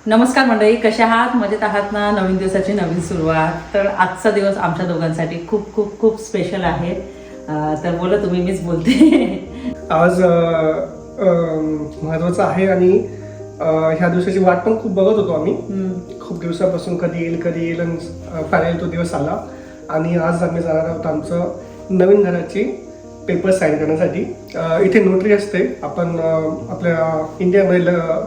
नमस्कार मंडळी, कशा आहात? मजेत आहात ना? नवीन दिवसाची नवीन सुरुवात. तर आजचा दिवस आमच्या दोघांसाठी खूप खूप खूप स्पेशल आहे. तर बोला तुम्ही, मीच बोलते. आज महत्वाचं आहे आणि ह्या दिवसाची वाट पण खूप बघत होतो आम्ही. खूप दिवसापासून कधी येईल आणि फायनल तो दिवस आला. आणि आज आम्ही जाणार आहोत आमचं नवीन घराची पेपर साईन करण्यासाठी. इथे नोटरी असते. आपण आपल्या इंडियामध्ये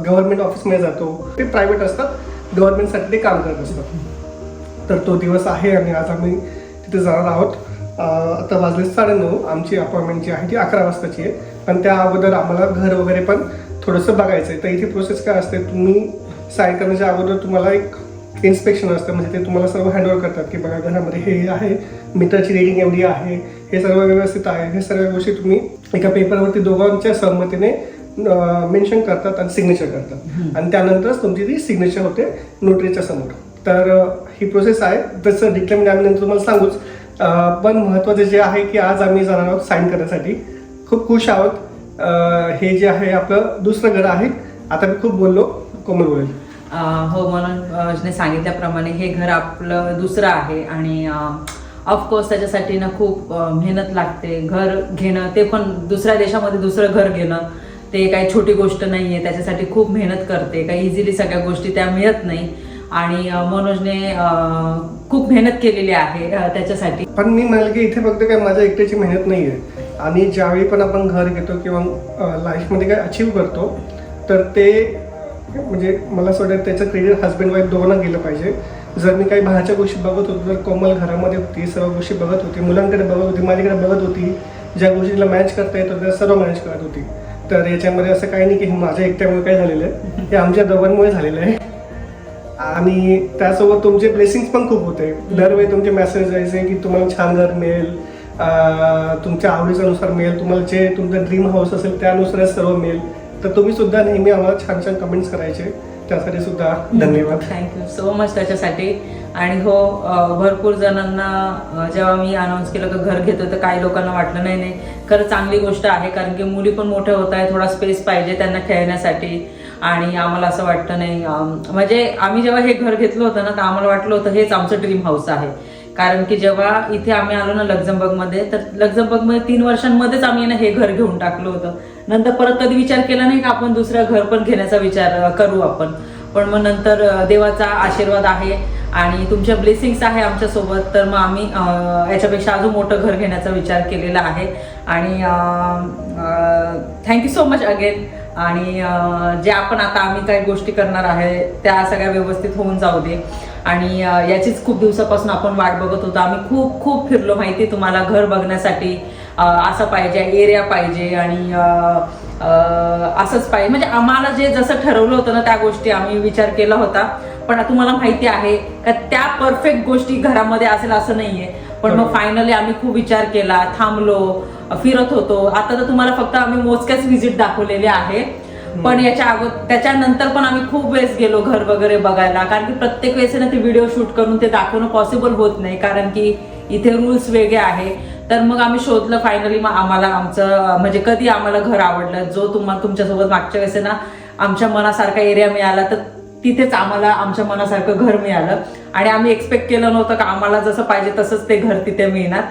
गव्हर्नमेंट ऑफिसमध्ये जातो. ते प्रायव्हेट असतात, गव्हर्नमेंटसाठी ते काम करत असतात. तर तो दिवस आहे आणि आज आम्ही तिथे जाणार आहोत. आता वाजले 9:30. आमची अपॉइंटमेंट जी आहे ती 11 वाजताची आहे. पण त्या अगोदर आम्हाला घर वगैरे पण थोडंसं बघायचं आहे. तर इथे प्रोसेस काय असते, तुम्ही साईन करण्याच्या अगोदर तुम्हाला एक इन्स्पेक्शन असतं. म्हणजे ते तुम्हाला सर्व हँडओव्हर करतात की बघा घरामध्ये हे आहे, मीटरची रिडिंग एवढी आहे, हे सर्व व्यवस्थित आहे. हे सर्व गोष्टी तुम्ही एका पेपरवरती दोघांच्या सहमतीने मेन्शन करतात आणि सिग्नेचर करतात. आणि त्यानंतरच तुमची ती सिग्नेचर होते नोटरीच्या समोर. तर ही प्रोसेस आहे. तसं डिक्लेअर आम्ही नंतर तुम्हाला सांगूच. पण महत्त्वाचं जे आहे की आज आम्ही जाणार आहोत साईन करण्यासाठी. खूप खुश आहोत. हे जे आहे आपलं दुसरं घर आहे. आता मी खूप बोललो, कोमल बोलेल. हो, म्हणून सांगितल्याप्रमाणे हे घर आपलं दुसरं आहे आणि ऑफकोर्स त्याच्यासाठी ना खूप मेहनत लागते. घर घेणं, ते पण दुसऱ्या देशामध्ये दुसरं घर घेणं, ते काही छोटी गोष्ट नाही आहे. त्याच्यासाठी खूप मेहनत करते. काही इझिली सगळ्या गोष्टी त्या मिळत नाही. आणि मनोजने खूप मेहनत केलेली आहे त्याच्यासाठी. पण मी म्हणाल की इथे फक्त काय माझ्या एकट्याची मेहनत नाही आहे. आणि ज्यावेळी पण आपण घर घेतो किंवा लाईफमध्ये काय अचीव करतो, तर ते म्हणजे मला असं वाटतं त्याचं क्रेडिट हस्बंड वाईफ दोघांना गेलं पाहिजे. जर मी काही बाहेरच्या गोष्टी बघत होतो, तर कोमल घरामध्ये होती, सर्व गोष्टी बघत होती, मुलांकडे बघत होती, माझ्याकडे बघत होती. ज्या गोष्टीला मॅनेज करता येतो त्या सर्व मॅनेज करत होती. तर याच्यामध्ये असं काही नाही की हे माझ्या एकट्यामुळे काय झालेलं आहे, हे आमच्या दोघांमुळे झालेलं आहे. आणि त्यासोबत तुमचे ब्लेसिंग्स पण खूप होते. दरवेळी तुमचे मेसेज यायचे की तुम्हाला छान घर मिळेल, तुमच्या आवडीच्यानुसार मिळेल, तुम्हाला जे तुमचं ड्रीम हाऊस असेल त्यानुसार सर्व मिळेल. तर तुम्ही सुद्धा नेहमी आम्हाला छान छान कमेंट्स करायचे, त्यासाठी सुद्धा धन्यवाद. थँक्यू सो मच त्याच्यासाठी. आणि हो, भरपूर जणांना जेव्हा मी अनाऊन्स केलं की घर घेतो, तर काही लोकांना वाटलं नाही खरं चांगली गोष्ट आहे. कारण की मुली पण मोठ्या होत आहे, थोडा स्पेस पाहिजे त्यांना खेळण्यासाठी. आणि आम्हाला असं वाटतं नाही, म्हणजे आम्ही जेव्हा हे घर घेतलं होतं ना, तर आम्हाला वाटलं होतं हेच आमचं ड्रीम हाऊस आहे. कारण की जेव्हा इथे आम्ही आलो ना लक्झमबर्गमध्ये, तर लक्झमबर्गमध्ये 3 वर्षांमध्येच आम्ही ना हे घर घेऊन टाकलं होतं. नंतर परत कधी विचार केला नाही की आपण दुसरं घर पण घेण्याचा विचार करू आपण. पण मग नंतर देवाचा आशीर्वाद आहे आणि तुमच्या ब्लेसिंग्स आहे आमच्यासोबत. तर मग आम्ही याच्यापेक्षा अजून मोठं घर घेण्याचा विचार केलेला आहे. आणि थँक्यू सो मच अगेन. आणि जे आपण आता आम्ही काही गोष्टी करणार आहे त्या सगळ्या व्यवस्थित होऊन जाऊ दे. आणि याचीच खूप दिवसापासून आपण वाट बघत होतो. आम्ही खूप खूप फिरलो माहिती तुम्हाला घर बघण्यासाठी. असं पाहिजे, एरिया पाहिजे आणि असंच पाहिजे. म्हणजे आम्हाला जे जसं ठरवलं होतं ना त्या गोष्टी आम्ही विचार केला होता. पण तुम्हाला माहिती आहे का त्या परफेक्ट गोष्टी घरामध्ये असेल असं नाहीये. पण मग फायनली आम्ही खूप विचार केला, थांबलो, फिरत होतो. आता तर तुम्हाला फक्त आम्ही मोजक्याच व्हिजिट दाखवलेले आहे. पण त्याच्यानंतर पण आम्ही खूप वेळेस गेलो घर वगैरे बघायला. कारण की प्रत्येक वेळेस ना ते व्हिडिओ शूट करून ते दाखवणं पॉसिबल होत नाही, कारण की इथे रूल्स वेगळे आहे. तर मग आम्ही शोधलं फायनली. मग आम्हाला आमचं म्हणजे कधी आम्हाला घर आवडलं, जो तुमच्यासोबत मागच्या वेळेस ना आमच्या मनासारखा एरिया मिळाला, तर तिथेच आम्हाला आमच्या मनासारखं घर मिळालं. आणि आम्ही एक्सपेक्ट केलं नव्हतं का आम्हाला जसं पाहिजे तसंच ते घर तिथे मिळणार.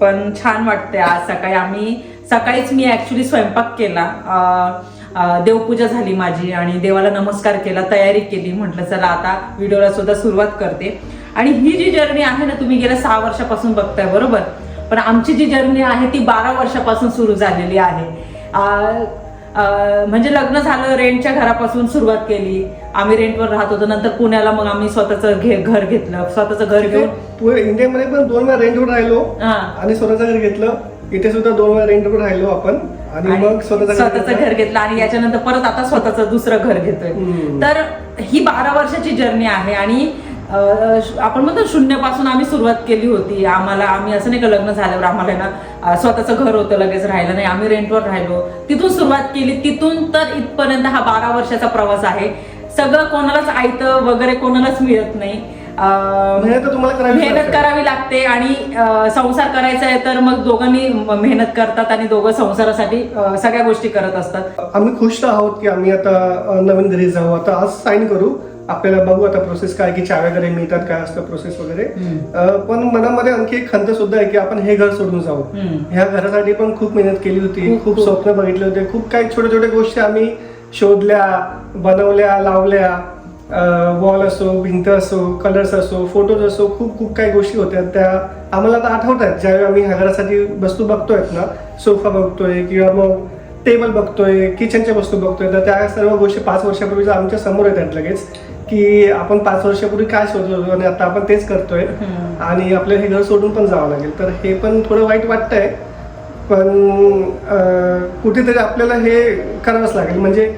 पण छान वाटते. आज सकाळीच मी ऍक्च्युली स्वयंपाक केला, देवपूजा झाली माझी आणि देवाला नमस्कार केला, तयारी केली. म्हटलं चला आता व्हिडिओला सुद्धा सुरुवात करते. आणि ही जी जर्नी आहे ना, तुम्ही गेल्या 6 वर्षापासून बघताय बरोबर, पण आमची जी जर्नी आहे ती 12 वर्षापासून सुरू झालेली आहे. म्हणजे लग्न झालं, रेंटच्या घरापासून सुरुवात केली. आम्ही रेंटवर राहत होतो. नंतर पुण्याला मग आम्ही स्वतःचं घर घेतलं. स्वतःचं घर घेऊन इंडियामध्ये पण 2 वेळा रेंटवर राहिलो आणि स्वतःचं घर घेतलं. इथे सुद्धा 2 वेळा रेंटवर राहिलो आपण आणि मग स्वतःचं घर घेतलं. आणि याच्यानंतर परत आता स्वतःचं दुसरं घर घेतोय. तर ही 12 वर्षाची जर्नी आहे. आणि आपण म्हणतो शून्यापासून आम्ही सुरुवात केली होती. आम्ही असं नाही का लग्न झाल्यावर आम्हाला ना स्वतःचं घर होतं लगेच राहिलं नाही. आम्ही रेंटवर राहिलो, तिथून सुरुवात केली. तिथून तर इथपर्यंत हा 12 वर्षाचा प्रवास आहे. सगळं कोणालाच आयतं वगैरे कोणालाच मिळत नाही. मेहनत करावी लागते. आणि संसार करायचा आहे तर मग दोघांनी मेहनत करतात आणि दोघं संसारासाठी सगळ्या गोष्टी करत असतात. आम्ही खुश आहोत की आम्ही आता नवीन घरी जाऊ. आता आज साईन करू आपल्याला बघू आता प्रोसेस काय, की चाव्या वगैरे मिळतात, काय असतं प्रोसेस वगैरे. पण मनामध्ये आणखी एक खंत सुद्धा आहे की आपण हे घर सोडून जाऊ. ह्या घरासाठी पण खूप मेहनत केली होती, खूप स्वप्न बघितले होते, खूप काही छोट्या छोट्या गोष्टी आम्ही शोधल्या, बनवल्या, लावल्या. वॉल असो, भिंत असो, कलर्स असो, फोटोज असो, खूप खूप काही गोष्टी होत्या त्या आम्हाला आता आठवत आहेत. ज्यावेळी आम्ही ह्या घरासाठी वस्तू बघतोय ना, सोफा बघतोय किंवा मग टेबल बघतोय, किचनच्या वस्तू बघतोय, तर त्या सर्व गोष्टी 5 वर्षापूर्वी आमच्या समोर येतात लगेच, की आपण 5 वर्षापूर्वी काय शोधत होतो आणि आता आपण तेच करतोय आणि आपल्याला हे घर सोडून पण जावं लागेल. तर हे पण थोडं वाईट वाटतंय, पण कुठेतरी आपल्याला हे करावंच लागेल. म्हणजे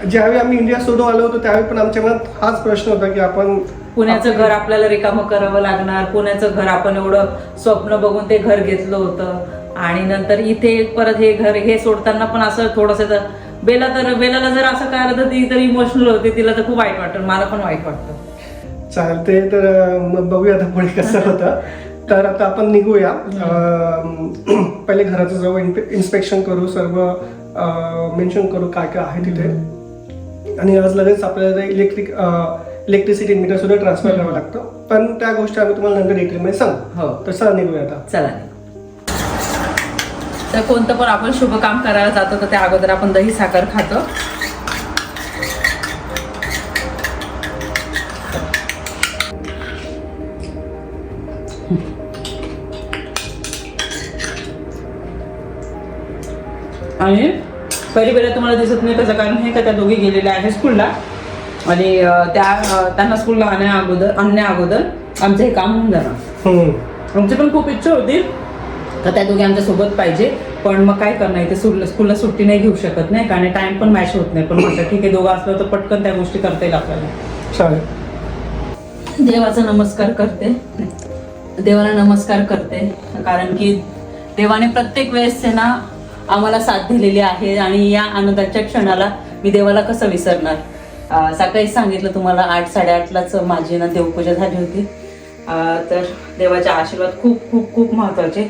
ज्यावेळी आम्ही इंडिया सोडून आलो होतो त्यावेळी पण आमच्या मनात हाच प्रश्न होता की आपण पुण्याचं घर आपल्याला रिकामं करावं लागणार. पुण्याचं घर आपण एवढं स्वप्न बघून ते घर घेतलं होतं आणि नंतर इथे परत हे घर हे सोडताना पण असं थोडंसं बेलाला जर असं काय आलं तर ती तर इमोशनल होती, तिला तर खूप वाईट वाटतं, मला पण वाईट वाटतं. चालते. तर मग बघूया आता पुढे कसं होतं. तर आता आपण निघूया. पहिले घराचं जाऊ, इन्स्पेक्शन करू, सर्व मेन्शन करू काय काय आहे तिथे. आणि आज लगेच आपल्याला इलेक्ट्रिसिटी मीटर सुद्धा ट्रान्सफर करावं लागतं, पण त्या गोष्टी आम्ही तुम्हाला नंतर डिटेलमध्ये सांगू. हो, तर चला निघूया आता. चला. तर कोणतं पण आपण शुभ काम करायला जातो तर त्या अगोदर आपण दही साखर खातो. आणि पहिली तुम्हाला दिसत नाही त्याचं कारण हे का त्या दोघी गेलेल्या आहेत स्कूलला आणि त्यांना स्कूलला आणण्या अगोदर आमचं हे काम होऊन जाणार. आमची पण खूप इच्छा होती का त्या दोघी आमच्या सोबत पाहिजे, पण मग काय करणार, इथे स्कूलला सुट्टी नाही घेऊ शकत नाही कारण टाइम पण मॅच होत नाही. पण म्हटलं ठीक आहे, दोघं असलं तर पटकन त्या गोष्टी करता येईल आपल्याला. चालेल. देवाचा नमस्कार करते, देवाला नमस्कार करते कारण की देवाने प्रत्येक वेळेस ना आम्हाला साथ दिलेली आहे आणि या आनंदाच्या क्षणाला मी देवाला कसं विसरणार. सकाळीच सांगितलं तुम्हाला 8-8:30लाच माझी ना देवपूजा झाली होती. तर देवाचे आशीर्वाद खूप खूप खूप महत्वाचे.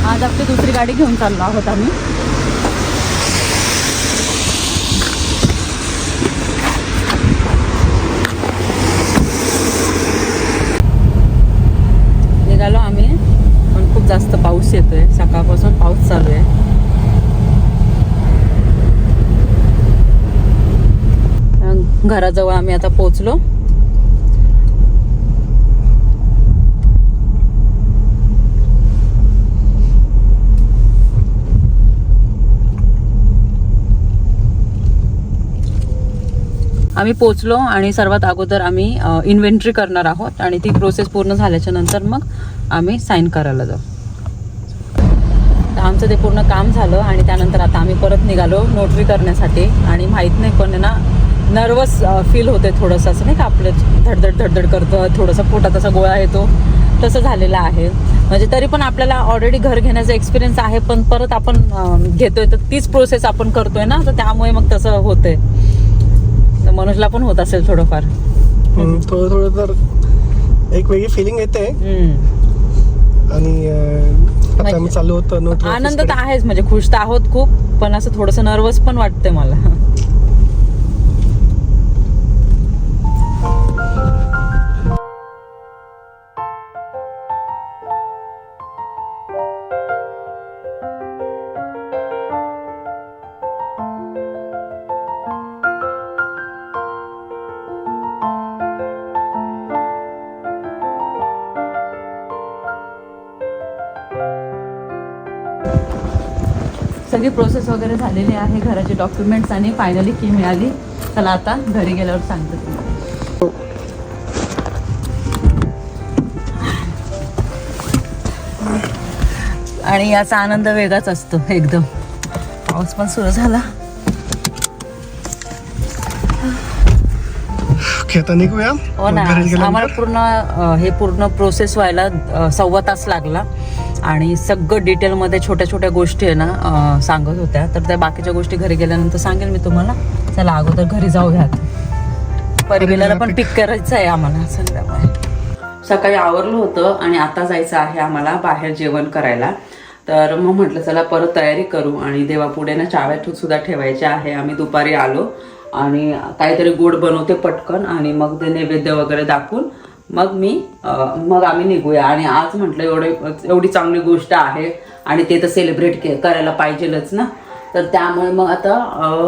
आज आपली दुसरी गाडी घेऊन चाललो आहोत आम्ही. निघालो आम्ही, पण खूप जास्त पाऊस येतोय, सकाळपासून पाऊस चालू आहे. घराजवळ आम्ही आता पोहोचलो. आम्ही पोचलो आणि सर्वात अगोदर आम्ही इन्व्हेंटरी करणार आहोत आणि ती प्रोसेस पूर्ण झाल्याच्या नंतर मग आम्ही साईन करायला जाऊ. तर आमचं ते पूर्ण काम झालं आणि त्यानंतर आता आम्ही परत निघालो नोटरी करण्यासाठी. आणि माहीत नाही पण ना नर्वस फील होते थोडंसं, असं नाही का आपलं धडधड धडधड करतं, थोडंसं पोटात असा गोळा येतो, तसं झालेलं आहे. म्हणजे तरी पण आपल्याला ऑलरेडी घर घेण्याचा एक्सपिरियन्स आहे, पण परत आपण घेतोय तर तीच प्रोसेस आपण करतोय ना, तर त्यामुळे मग तसं होतंय. मनोजला पण होत असेल थोडंफार. थोडं थोडं तर एक वेगळी फिलिंग येते. आणि आता आम्ही चालू होतो. आनंद तर आहेच, म्हणजे खुश तर आहोत खूप, पण असं थोडंसं नर्वस पण वाटतंय मला. सगळी प्रोसेस वगैरे झालेली आहे, घराचे डॉक्युमेंट्स आणि फायनली की मिळाली. चला आता घरी गेल्यावर सांगते तुम्हाला. आणि याचा आनंद वेगळाच असतो एकदम. पाऊस पण सुरू झाला. आता निघूया. हो ना, आम्हाला पूर्ण प्रोसेस व्हायला 1.25 तास लागला आणि सगळं डिटेलमध्ये छोट्या छोट्या गोष्टी आहे ना सांगत होत्या. तर त्या बाकीच्या गोष्टी घरी गेल्यानंतर सांगेल मी तुम्हाला. चला अगोदर घरी जाऊयात. परिवेलाला पण पिक करायचं आहे आम्हाला संध्याकाळी. सकाळी आवरलं होतं आणि आता जायचं आहे आम्हाला बाहेर जेवण करायला. तर मग म्हटलं चला परत तयारी करू आणि देवापुढे ना चाव्या सुद्धा ठेवायच्या आहे. आम्ही दुपारी आलो आणि काहीतरी गोड बनवते पटकन आणि मग ते नैवेद्य वगैरे दाखवून मग आम्ही निघूया. आणि आज म्हटलं एवढी चांगली गोष्ट आहे आणि ते तर सेलिब्रेट करायला पाहिजेलच ना. तर त्यामुळे मग आता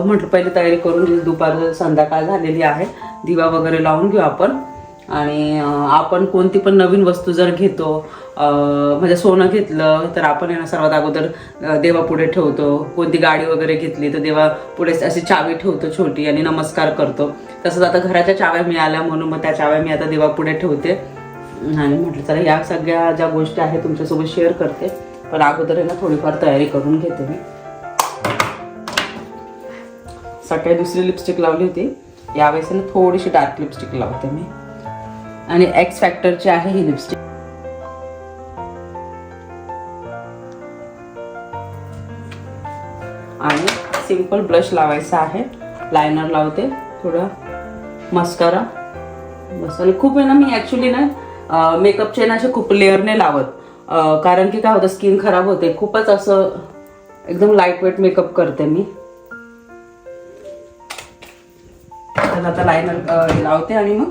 म्हटलं पहिले तयारी करून घेऊ. दुपार संध्याकाळ झालेली आहे. दिवा वगैरे लावून घेऊ आपण. आणि आपण कोणती पण नवीन वस्तू जर घेतो म्हणजे सोनं घेतलं तर आपण आहे ना सर्वात अगोदर देवापुढे ठेवतो. कोणती गाडी वगैरे घेतली तर देवापुढे अशी चावी ठेवतो छोटी आणि नमस्कार करतो. तसंच आता घराच्या चाव्या मिळाल्या म्हणून मग त्या चाव्या मी आता देवापुढे ठेवते. आणि म्हटलं चला या सगळ्या ज्या गोष्टी आहेत तुमच्यासोबत शेअर करते. पण अगोदर आहे ना थोडीफार तयारी करून घेते मी. सकाळी दुसरी लिपस्टिक लावली होती. यावेळेस ना थोडीशी डार्क लिपस्टिक लावते मी. आणि एक्स फॅक्टरची आहे ही लिपस्टिक. आणि सिंपल ब्लश लावायचा आहे. लायनर लावते, थोडा मस्कारा बस. आणि खूप आहे ना मी ऍक्च्युली ना मेकअपचे ना असे खूप लेअर नाही लावत. कारण की काय होतं स्किन खराब होते. खूपच असं एकदम लाईट वेट मेकअप करते मी. तर आता लायनर लावते आणि मग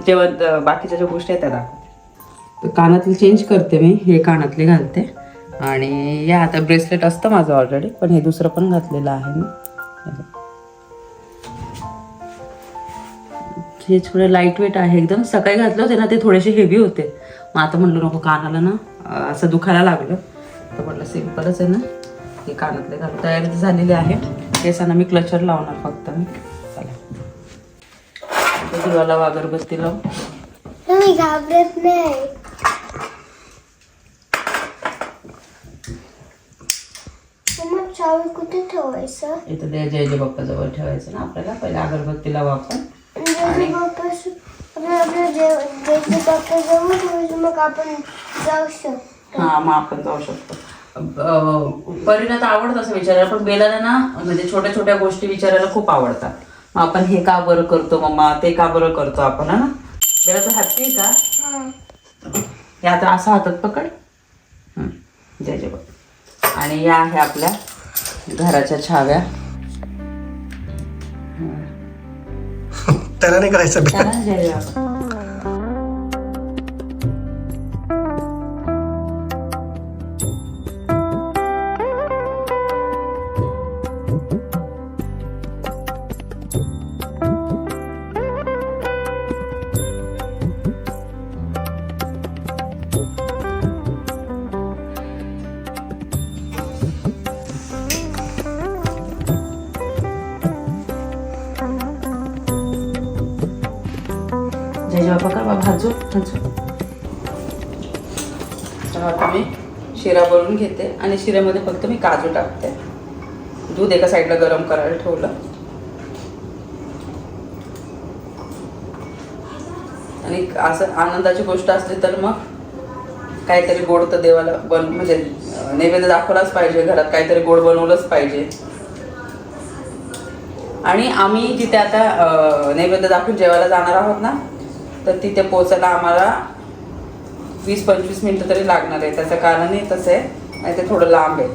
जेव्हा बाकीच्या ज्या गोष्टी आहेत त्या दाखवते. कानातले चेंज करते मी. हे कानातले घालते. आणि या आता ब्रेसलेट असतं माझं ऑलरेडी, पण हे दुसरं पण घातलेलं आहे मी. हे थोडे लाईट वेट आहे एकदम. सकाळी घातले होते ना ते थोडेसे हेवी होते. मग आता म्हटलं नको कानाला ना असं दुखायला लागलं. तर म्हटलं सिम्पलच आहे ना हे कानातले घालून तयारी झालेली आहे. केसांना मी क्लचर लावणार फक्त मी. चला दिवाला अगरबत्ती लावून. मी घाबरत नाही. मग चावी कुठे ठेवायचं? इथं जय जय बाप्पा जवळ ठेवायचं ना आपल्याला. पहिले अगरबत्ती लावू आपण. मग आपण जाऊ शकतो. हा मग आपण जाऊ शकतो. परीला तर आवडत असं विचारायला, पण बेलाला ना म्हणजे छोट्या छोट्या गोष्टी विचारायला खूप आवडतात. मग आपण हे का बरं करतो मम्मा, ते का बरं करतो आपण ना. बेला तर हॅपी आहे का? हे आता असं हातात पकड. जय जय बाप्पा. आणि या आहे आपल्या घराच्या छाव्या. त्याला नाही करायचं. जय जय बाप्पा. जय जय बाप्पा कर भाजू भाजू. तर आता मी शिरा बनवून घेते आणि शिऱ्यामध्ये फक्त मी काजू टाकते. दूध एका साईडला गरम करायला ठेवलं. आणि असं आनंदाची गोष्ट असली तर मग काहीतरी गोड तर देवाला म्हणजे नैवेद्य दाखवलाच पाहिजे. घरात काहीतरी गोड बनवलंच पाहिजे. आणि आम्ही जिथे आता नैवेद्य दाखवून जेवायला जाणार आहोत ना, तर तिथे पोचायला आम्हाला 20-25 मिनिटं तरी लागणार आहे. त्याचं कारणही तसं आहे आणि ते थोडं लांब आहे.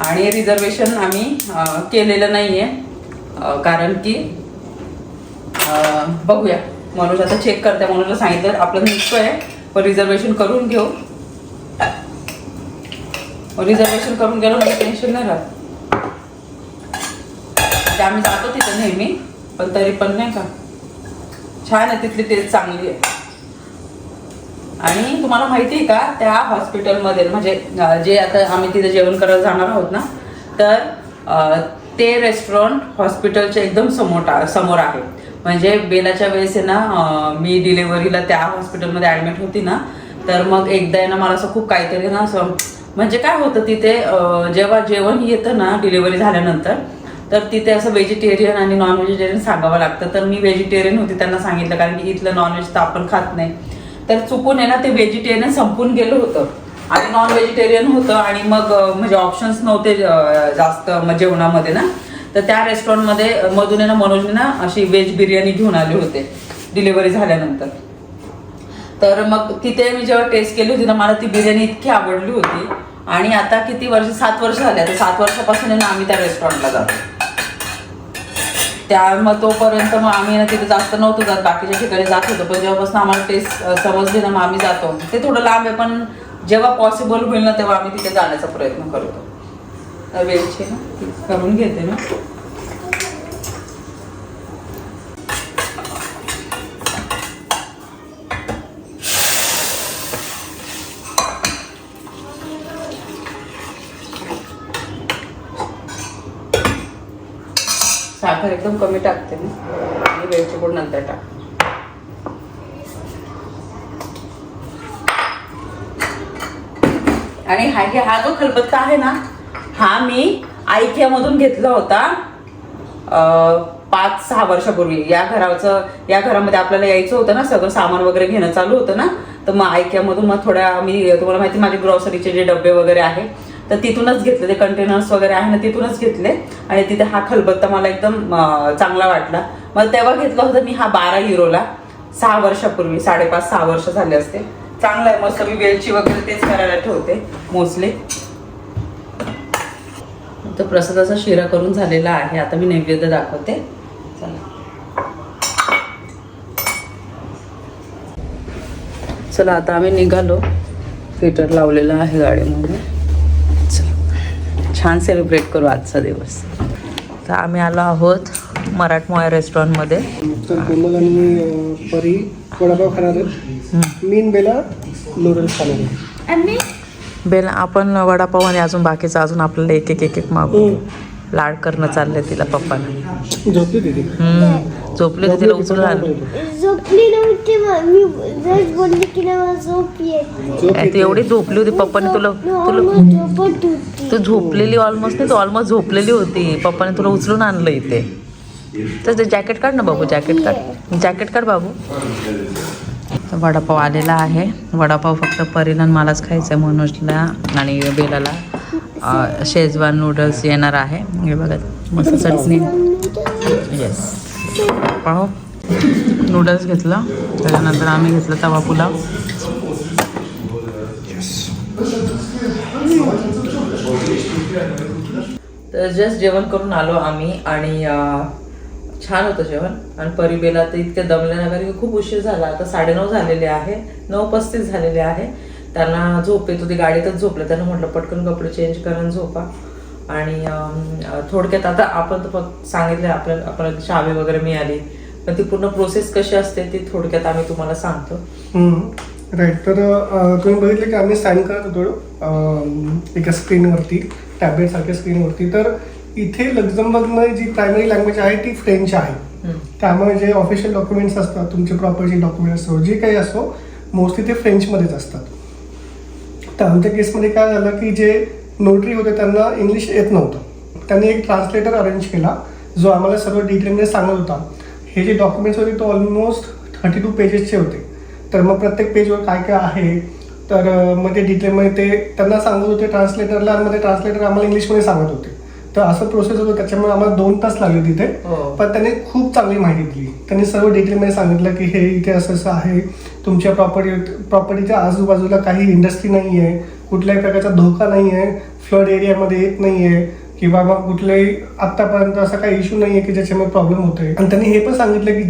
आणि रिझर्वेशन आम्ही केलेलं नाही आहे. कारण की बघूया, मनोज आता चेक करते. मनोजला सांगितलं आपलं निघतोय पण रिझर्वेशन करून घेऊ. रिझर्वेशन करून गेलो म्हणजे टेन्शन नाही राहत. आम्ही जातो तिथं नेहमी, पण तरी पण नाही का छान आहे तिथली टेस्ट चांगली आहे. आणि तुम्हाला माहिती आहे का त्या हॉस्पिटलमध्ये म्हणजे जे आता आम्ही तिथे जेवण करायला जाणार आहोत ना, तर ते रेस्टॉरंट हॉस्पिटलच्या एकदम समोर आहे. म्हणजे बेलाच्या वेळेस आहे ना मी डिलेव्हरीला त्या हॉस्पिटलमध्ये ॲडमिट होती ना, तर मग एकदा आहे ना मला असं खूप काहीतरी ना असं म्हणजे काय होतं तिथे जेव्हा जेवण येतं ना डिलेव्हरी झाल्यानंतर, तर तिथे असं व्हेजिटेरियन आणि नॉन व्हेजिटेरियन सांगावं लागतं. तर मी व्हेजिटेरियन होती, त्यांना सांगितलं कारण की इथलं नॉनव्हेज तर आपण खात नाही. तर चुकून आहे ना ते व्हेजिटेरियन संपून गेलं होतं आणि नॉन व्हेजिटेरियन होतं आणि मग म्हणजे ऑप्शन्स नव्हते जास्त जेवणामध्ये ना. तर त्या रेस्टॉरंटमध्ये मधून आहे ना मनोजने ना अशी व्हेज बिर्याणी घेऊन आले होते डिलिव्हरी झाल्यानंतर. तर मग तिथे मी जेव्हा टेस्ट केली होती ना मला ती बिर्याणी इतकी आवडली होती. आणि आता किती वर्ष 7 वर्ष झाले आता 7 वर्षापासून आहे ना आम्ही त्या रेस्टॉरंटला जातो. मग तोपर्यंत मग आम्ही ना तिथे जास्त नव्हतो जात बाकीच्या ठिकाणी जात होतो पण जेव्हापासून आम्हाला टेस्ट समजली ना मग आम्ही जातो. ते थोडं लांब आहे पण जेव्हा पॉसिबल होईल ना तेव्हा आम्ही तिथे जाण्याचा प्रयत्न करतो. तर वेळची ना करून घेते ना. साखर एकदम कमी टाकते मी आणि वेलची पूड नंतर टाक. आणि हा जो खलबत्ता आहे ना हा मी IKEA मधून घेतला होता 5-6 वर्षापूर्वी. या घरामध्ये आपल्याला यायचं होतं ना सगळं सामान वगैरे घेणं चालू होतं ना तर मग IKEA मधून मग थोड्या मी तुम्हाला माहिती माझे ग्रॉसरीचे जे डबे वगैरे आहे तर तिथूनच घेतले. ते कंटेनर्स वगैरे आहे ना तिथूनच घेतले आणि तिथे हा खलबत्ता मला एकदम चांगला वाटला. मग तेव्हा घेतला होता मी हा 12 युरोला 6 वर्षापूर्वी 5.5-6 वर्ष झाले असते. चांगला आहे मस्त. मी वेलची वगैरे तेच करायला ठेवते मोस्टली. तर प्रसादाचा शिरा करून झालेला आहे. आता मी नैवेद्य दाखवते. चला आता आम्ही निघालो. फिटर लावलेला आहे गाडीमध्ये. छान सेलिब्रेट करू आजचा दिवस. तर आम्ही आलो आहोत मराठमोळा रेस्टॉरंटमध्ये. तर कोमल आणि मी परी वडापाव खाणार आहेत. मीन बेला नूडल्स खाणार आहे. आणि बेला आपण वडापाव आणि अजून बाकीचं अजून आपल्याला एक मागू. लाड करणं चाललंय तिला पप्पाला. झोपली तिथे झोपली होती तिला उचलून आणलं. झोपली नव्हती मी जस्ट बोलली की ना मला झोप येते. ती एवढी झोपली होती पप्पाने तुला झोपत होती. तू झोपलेली ऑलमोस्ट नाही तू ऑलमोस्ट झोपलेली होती. पप्पाने तुला उचलून आणलं इथे. तर जॅकेट काढ ना बाबू. जॅकेट काढ बाबू. वडापाव आलेला आहे. वडापाव फक्त परीला मलाच खायचा आहे. मनोजला आणि बेलाला शेजवान नूडल्स येणार आहे. हे बघा मस्त चटणी. येस पाहो नूडल्स घेतलं. त्याच्यानंतर आम्ही घेतलं तवा पुलाव. तर जस्ट जेवण करून आलो आम्ही आणि छान होतं जेवण. आणि परिबेला तर इतक्या दमल्या ना कारण खूप उशीर झाला. आता 9:30 झालेले आहे. 9:35 झालेले आहे. त्यांना झोप येत होती गाडीतच झोपलं. त्यांना म्हटलं पटकन कपडे चेंज करून झोपा. आणि थोडक्यात आता आपण तर फक्त सांगितलं आपण चावी वगैरे मिळाली पण ती पूर्ण प्रोसेस कशी असते ती थोडक्यात आम्ही तुम्हाला सांगतो. राईट. तर तुम्ही बघितलं की आम्ही साईन करत होतो एका स्क्रीनवरती टॅबलेट सारख्या स्क्रीनवरती. तर इथे लक्झमबर्गमध्ये जी प्रायमरी लँग्वेज आहे ती फ्रेंच आहे. त्यामुळे जे ऑफिशियल डॉक्युमेंट्स असतात तुमचे प्रॉपर्टी डॉक्युमेंट्स असो जे काही असो मोस्टली ते फ्रेंचमध्येच असतात. तर आमच्या केसमध्ये काय झालं की जे नोटरी होते त्यांना इंग्लिश येत नव्हतं. त्यांनी एक ट्रान्सलेटर अरेंज केला जो आम्हाला सर्व डिटेलमध्ये सांगत होता. हे जे डॉक्युमेंट्स होते तो ऑलमोस्ट 32 पेजेसचे होते. तर मग प्रत्येक पेजवर काय काय आहे तर मग ते डिटेलमध्ये ते त्यांना सांगत होते ट्रान्सलेटरला आणि मग ते ट्रान्सलेटर आम्हाला इंग्लिशमध्ये सांगत होते. तर असं प्रोसेस होतं. त्याच्यामुळे आम्हाला 2 तास लागले तिथे. पण त्यांनी खूप चांगली माहिती दिली. त्यांनी सर्व डिटेलमध्ये सांगितलं की हे इथे असं आहे. तुमच्या प्रॉपर्टीच्या आजूबाजूला काही इंडस्ट्री नाही आहे. कुठल्याही प्रकारचा धोका नाही आहे. फ्लड एरियामध्ये येत नाही आहे किंवा मग कुठल्याही आत्तापर्यंत असा काही इश्यू नाही आहे की ज्याच्यामुळे प्रॉब्लेम होतोय. आणि त्यांनी हे पण सांगितलं की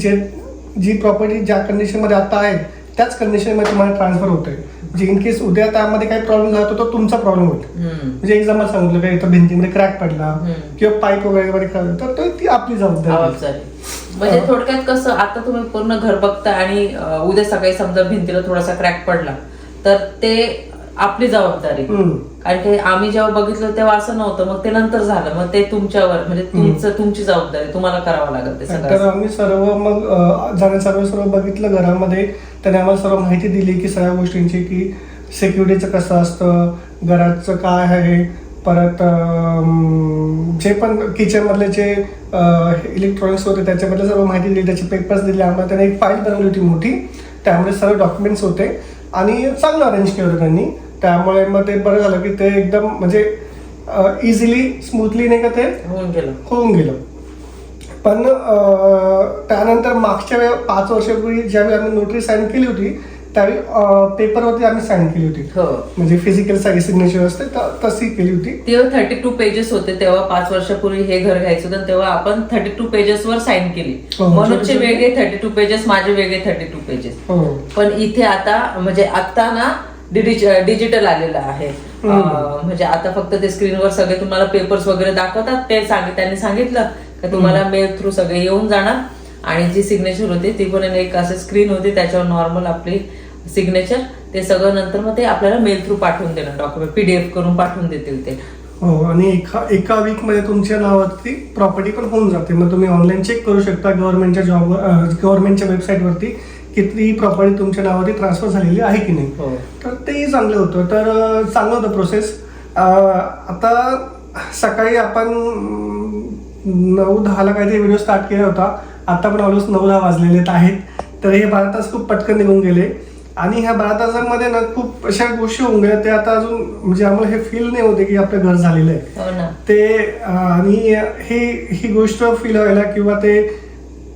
जी प्रॉपर्टी ज्या कंडिशनमध्ये आता आहे त्याच कंडिशनमध्ये तुम्हाला ट्रान्सफर होतोय. म्हणजे इन केस उद्या त्यामध्ये काही प्रॉब्लेम झाला तर तो तुमचा प्रॉब्लेम होईल. म्हणजे एक्झाम्पल सांगितलं काय इथं भिंतीमध्ये क्रॅक पडला किंवा पाईप वगैरे खराब तर ती आपली जबाबदारी. म्हणजे थोडक्यात कसं आता तुम्ही पूर्ण घर बघता आणि उद्या सकाळी समजा भिंतीला थोडासा क्रॅक पडला तर ते आपली जबाबदारी. कारण की आम्ही जेव्हा बघितलं तेव्हा असं नव्हतं. मग ते नंतर झालं. मग ते तुमच्यावर म्हणजे तुमची जबाबदारी तुम्हाला करावं लागत ते सगळं. तर आम्ही सर्व मग सर्व बघितलं घरामध्ये. त्याने आम्हाला सर्व माहिती दिली की सगळ्या गोष्टींची की सिक्युरिटीचं कसं असतं घराचं काय आहे. परत जे पण किचनमधले जे इलेक्ट्रॉनिक्स होते त्याच्याबद्दल सर्व माहिती दिली. त्याचे पेपर्स दिले आम्हाला. त्याने एक फाईल बनवली होती मोठी. त्यामुळे सर्व डॉक्युमेंट्स होते आणि चांगलं अरेंज केलं होतं त्यांनी. त्यामुळे मग ते बरं झालं की ते एकदम म्हणजे इझिली स्मूथली नाही का ते होऊन गेलं. पण त्यानंतर मागच्या 5 वर्षापूर्वी ज्यावेळी आम्ही नोटरी साईन केली होती त्यावेळी पेपरवरती आम्ही साईन केली होती. म्हणजे फिजिकल सिग्नेचर असते तशी केली होती. तेव्हा 32 पेजेस होते. तेव्हा 5 वर्षापूर्वी हे घर घ्यायचं होतं तेव्हा आपण 32 पेजेस वर साईन केली. मनोजचे वेगळे 32 पेजेस, माझे वेगळे 32 पेजेस. पण इथे आता म्हणजे आता ना डिजिटल आलेलं आहे. म्हणजे आता फक्त ते स्क्रीनवर सगळे तुम्हाला पेपर्स वगैरे दाखवतात. ते त्यांनी सांगितलं की तुम्हाला मेल थ्रू सगळे येऊन जाणार आणि जी सिग्नेचर होती ती पण एक असं स्क्रीन होती त्याच्यावर नॉर्मल आपली सिग्नेचर ते सगळं नंतर मग ते आपल्याला मेल थ्रू पाठवून देणार. डॉक्युमेंट PDF करून पाठवून देतील ते. हो आणि एका वीक मध्ये तुमच्या नावावरती प्रॉपर्टी पण होऊन जाते. मग तुम्ही ऑनलाईन चेक करू शकता गव्हर्नमेंटच्या वेबसाईटवरती किती प्रॉपर्टी तुमच्या नावावरती ट्रान्सफर झालेली आहे की नाही. तर तेही चांगलं होतं. तर चांगलं होतं प्रोसेस. आता सकाळी आपण 9-10 काहीतरी व्हिडिओ स्टार्ट केला होता. आता पण ऑलमोस्ट 9-10 वाजलेले आहेत. तर हे 12 तास खूप पटकन निघून गेले आणि ह्या 12 तासांमध्ये ना खूप अशा गोष्टी होऊन गेल्या ते आता अजून म्हणजे आम्हाला हे फील नाही होते की आपलं घर झालेलं आहे ते. आणि ही गोष्ट फील व्हायला किंवा ते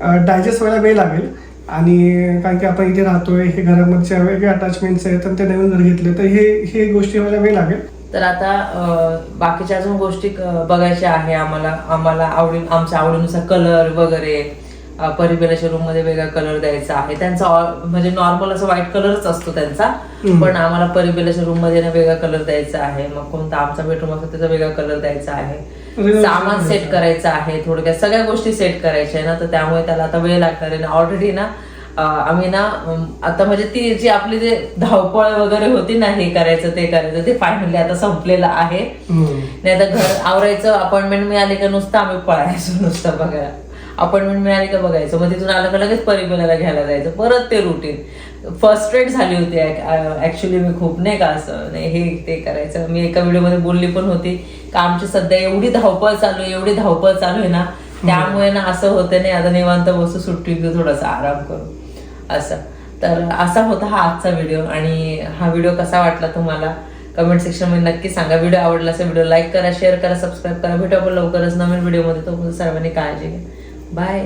डायजेस्ट व्हायला वेळ लागेल. आणि कारण की आपण इथे राहतोय, हे घरामध्ये वेगळे अटॅचमेंट्स आहेत आणि ते नवीन घर घेतले तर हे गोष्टी व्हायला वेळ लागेल. तर आता बाकीच्या अजून गोष्टी बघायच्या आहे आम्हाला आमच्या आवडीनुसार कलर वगैरे. परिबेलाच्या रूम मध्ये वेगळा कलर द्यायचा आहे त्यांचा. म्हणजे नॉर्मल असं व्हाईट कलरच असतो त्यांचा, पण आम्हाला परिबेलाच्या रूम मध्ये वेगळा कलर द्यायचा आहे. मग कोणता आमचा बेडरूम असतो त्याचा वेगळा कलर द्यायचा आहे. सामान सेट करायचं आहे. थोडक्यात सगळ्या गोष्टी सेट करायच्या आहे ना, तर त्यामुळे त्याला आता वेळ लागणार आहे. ऑलरेडी ना आम्ही ना आता म्हणजे ती जी आपली जे धावपळ वगैरे होती ना हे करायचं ते करायचं ते फायनली आता संपलेलं आहे. नाही तर घर आवरायचं, अपॉइंटमेंट मिळाली का नुसतं आम्ही पळायचो नुसतं बघायला. अपॉइंटमेंट मिळाली का बघायचं, मग तिथून आलं का लगेच परिबेलाला घ्यायला जायचं, परत ते रुटीन. फ्रस्ट्रेट झाली होती ऍक्च्युली मी खूप, नाही का असं नाही हे ते करायचं. मी एका व्हिडिओमध्ये बोलली पण होती का आमची सध्या एवढी धावपळ चालू आहे ना, त्यामुळे ना असं होतं नाही आता निवांत बसू, सुट्टी घेऊ, थोडासा आराम करू असं. तर असा होता हा आजचा व्हिडिओ. आणि हा व्हिडिओ कसा वाटला तुम्हाला कमेंट सेक्शन मध्ये नक्की सांगा. व्हिडिओ आवडला असेल व्हिडिओ लाईक करा, शेअर करा, सबस्क्राईब करा. भेटू आपण लवकरच नवीन व्हिडिओ मध्ये. तो सर्वांनी काळजी घ्या. बाय.